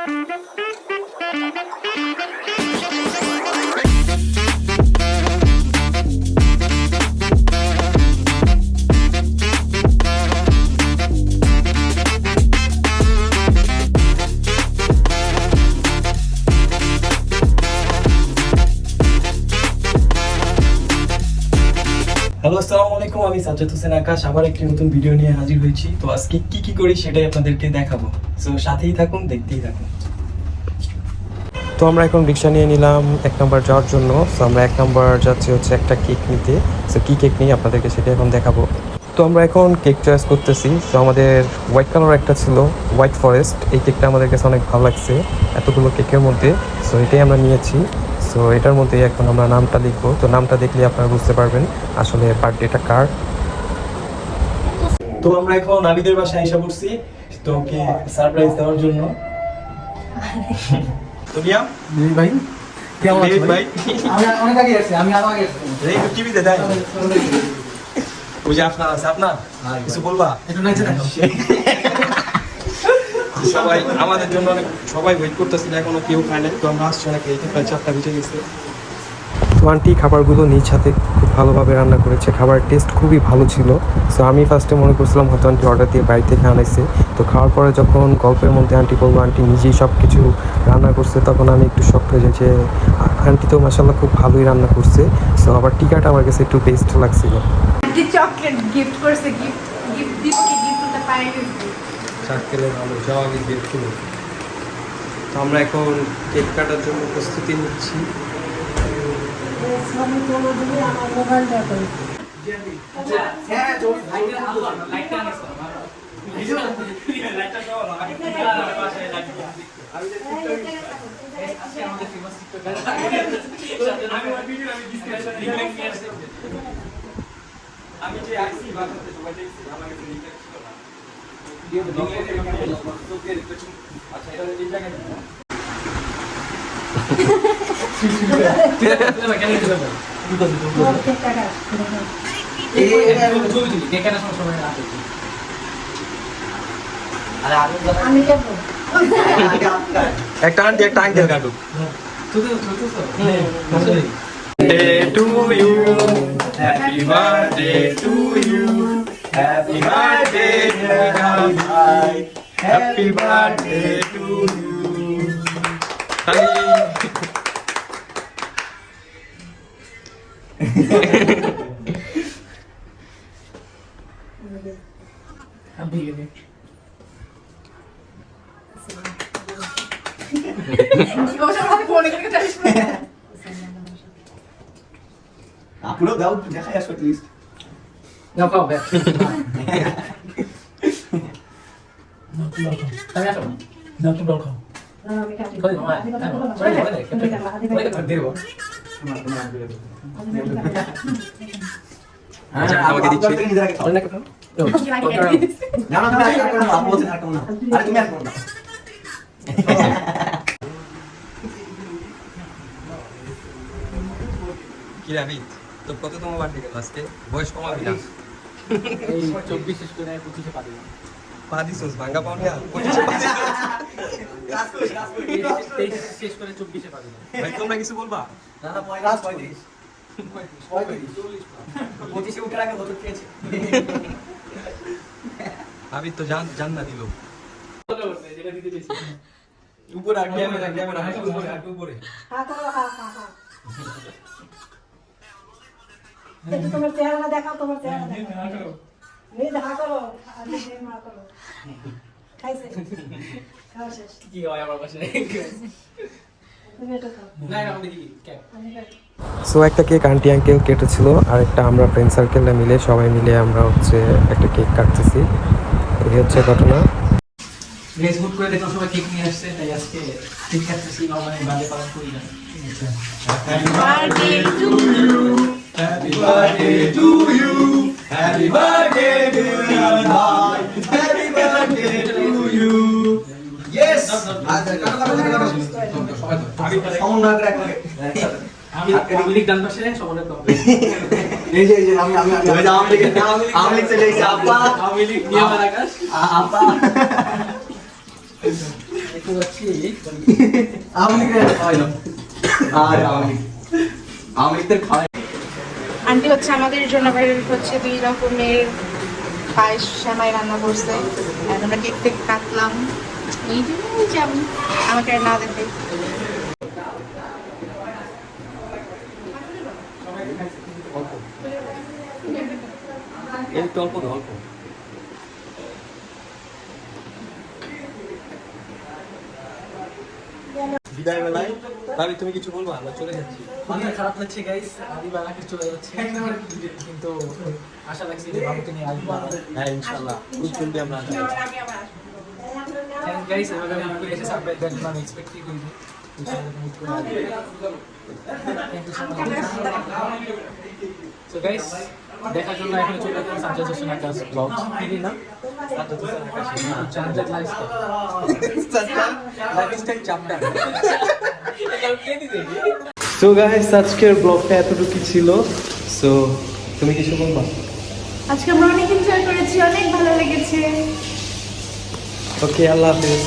Hello, আসসালামু আলাইকুম। আমি সাজ্জাদ হোসেন আকাশ আবার একটি নতুন ভিডিও নিয়ে হাজির হয়েছি। তো আজকে কি করি সেটাই আপনাদেরকে দেখাবো। সো সাথেই থাকুন, দেখতেই থাকুন। তো আমরা এখন রিক্সা নিয়ে নিলাম 1 নম্বর যাওয়ার জন্য। সো আমরা 1 নম্বর যাচ্ছি হচ্ছে একটা কেক নিতে। সো কী কেক নিই আপনাদেরকে সেটা এখন দেখাবো। তো আমরা এখন কেক চয়েস করতেছি। তো আমাদের হোয়াইট কালার একটা ছিল, হোয়াইট ফরেস্ট। এই কেকটা আমাদের কাছে অনেক ভালো লাগছে এতগুলো কেকের মধ্যে। সো এটাই আমরা নিয়েছি। সো এটার মধ্যে এখন আমরা নামটা লিখবো। তো নামটা দেখলে আপনারা বুঝতে পারবেন আসলে বার্থডেটা কার। তো আমরা এখন আবিদের বাসায় এসে পড়ছি তো ওকে সারপ্রাইজ দেওয়ার জন্য। তো মিয়া ভাই কেমন আছেন ভাই? আমি অনেক আগে আসছি, আমি আরো আগে আসছি। এই তো টিভিতে দেয় ওই যে আপনার আছে, আপনার কিছু বলবা? একটু নাইচে দেখো। সবাই আমাদের জন্য অনেক সবাই ওয়েট করতেছিল, এখনো কেউ খায় না। তো আমরা আসছি অনেক, এই তো প্রায় 4টা বেজে গেছে। তো আন্টি খাবারগুলো নিজ হাতে খুব ভালোভাবে রান্না করেছে। খাবারের টেস্ট খুবই ভালো ছিল। সো আমি ফার্স্টে মনে করছিলাম হয়তো আন্টি অর্ডার দিয়ে বাড়ি থেকে আনাইছে। তো খাওয়ার পরে যখন গল্পের মধ্যে আন্টি বলবো আন্টি নিজেই সব কিছু রান্না করছে, তখন আমি একটু শক হয়ে যাই যে আন্টি তো মাশাআল্লাহ খুব ভালোই রান্না করছে। সো আবার টিকাটা আমার কাছে একটু বেস্ট লাগছিল। আন্টি চকলেট গিফট করছে, গিফট দিব কি গিফট করতে পারি না। চাকলে ভালো যাওয়া গিয়ে শুরু। তো আমরা এখন কেক কাটার জন্য প্রস্তুতি নিচ্ছি। আমার মোবাইল দেখো। হ্যাঁ জমি ভাইদের আলো লাইটটা আনিস তো ভালো। লাইটটা দাও না, আমি বাসায় লাইট দিই। আজকে আমাদের ফেমাস টিকটকার আমি ওই ভিডিও আমি ডিসক্রিপশনে লিংক নিয়ে আসছি। আমি যে আইসি বাসাতে সবাই দেখছি, আমার কাছে লিংক ছিল না। ভিডিও তো আচ্ছা, এটা এই জায়গায় দিন না? আমি যাবো। একটা আন্টি একটা আঙ্কেল কাটুক। Day to you, happy birthday to you, happy birthday dear Nabi, happy birthday to you. Upload daw, diyan kaya short list. No problem. Kami ato. Dato daw ka. আমি কাটি। Kali mo. আমাকে দিচ্ছি। না না তুমি আর করো না, আপু বলছেন আর করো না। আরে তুমি আর করো না। কি রে আবিদ, তোর কততম বার্থডে গেল আজকে? বয়স কমাবি না? এই 24 শেষ করে 25 এ পাবি। পা দিছস ভাঙ্গা পাউন্ডা? 25 পা দিছস? কাজ করিস, কাজ করিস। 23 শেষ করে 24 এ পাবি। ভাই তোমরা কিছু বলবা? না না 35 25 উঠে রাখা কত খেয়েছে। আবিদ তো জান না দিল। যেটা দিতে চাইছি। উপরে আর ক্যামেরা হাঁটু উপরে। হা করো, হা হা হা। একটু তোমার চেহারা দেখাও, তোমার চেহারা দেখাও। এই দেখা করো, আমি এই মা করো। খাইছে। খাওয়া শেষ। কি হয় আমার পাশে? তুমি এটা খাও। না না আমি দেখি ক্যাপ। আমি খাই। সো একটা কেক আন্টি আঙ্কেল কেটেছিল, আর একটা আমরা ফ্রেন্ড সার্কেলটা মিলে সবাই মিলে আমরা হচ্ছে একটা কেক কাটতেছি। এই হচ্ছে ঘটনা। ফেসবুক করে দেখো সবাই কেক নিয়ে আসছে, তাই আজকে কেক কাটতেছি, মানে বার্থডে পালন করি না। Happy birthday to you. Happy birthday to you. Happy birthday dear Nabi. Happy birthday to you. Yes. আচ্ছা কাটো। আমি সাউন্ড না করে আমি লিখ ডান পাশে সবাই তো এই যে আমি আমি লিখতে যাইছি আপা আমি লিখ নিয়ম আকাশ আপা দেখতে পাচ্ছি আওয়ামী লীগের খাওয়াইলো আর আওয়ামী লীগদের খাওয়াই আন্টি হচ্ছে আমাদের জন্য হচ্ছে 2 রকমের পায়েস সেমাই রান্না করছে আর আমরা কেক থেকে কাটলাম এই যে আমাকে আর না দেখে এই তো অল্প অল্প বিদায় বেলায় ভাবি তুমি কিছু বলবো? আমরা চলে যাচ্ছি। মাথা খারাপ লাগছে গাইস, আদি বালাকে চলে যাচ্ছে কিন্তু আশা লাগছে যে বাবুকে নিয়ে আসবো। হ্যাঁ ইনশাআল্লাহ খুব জলদি আমরা আসবো। থ্যাংক গাইস, এভাবে আমাকে এসে সারপ্রাইজ দেওয়ার জন্য আমি এক্সপেক্টই করিনি। Thank you so much. So guys, দেখার জন্য এখন চলে যাচ্ছি সাজ্জাদ হোসেন আকাশ ব্লগ ফিরি না সাজ্জাদ হোসেন আকাশ চ্যানেল লাইফস্টাইল চ্যাপ্টার এটা কে দিবে। সো গাইস, আজকের ব্লগটা এতটুকু ছিল। সো তুমি কিছু বলবা? আজকে আমরা অনেক এনজয় করেছি, অনেক ভালো লেগেছে। ওকে, আল্লাহ হাফেজ।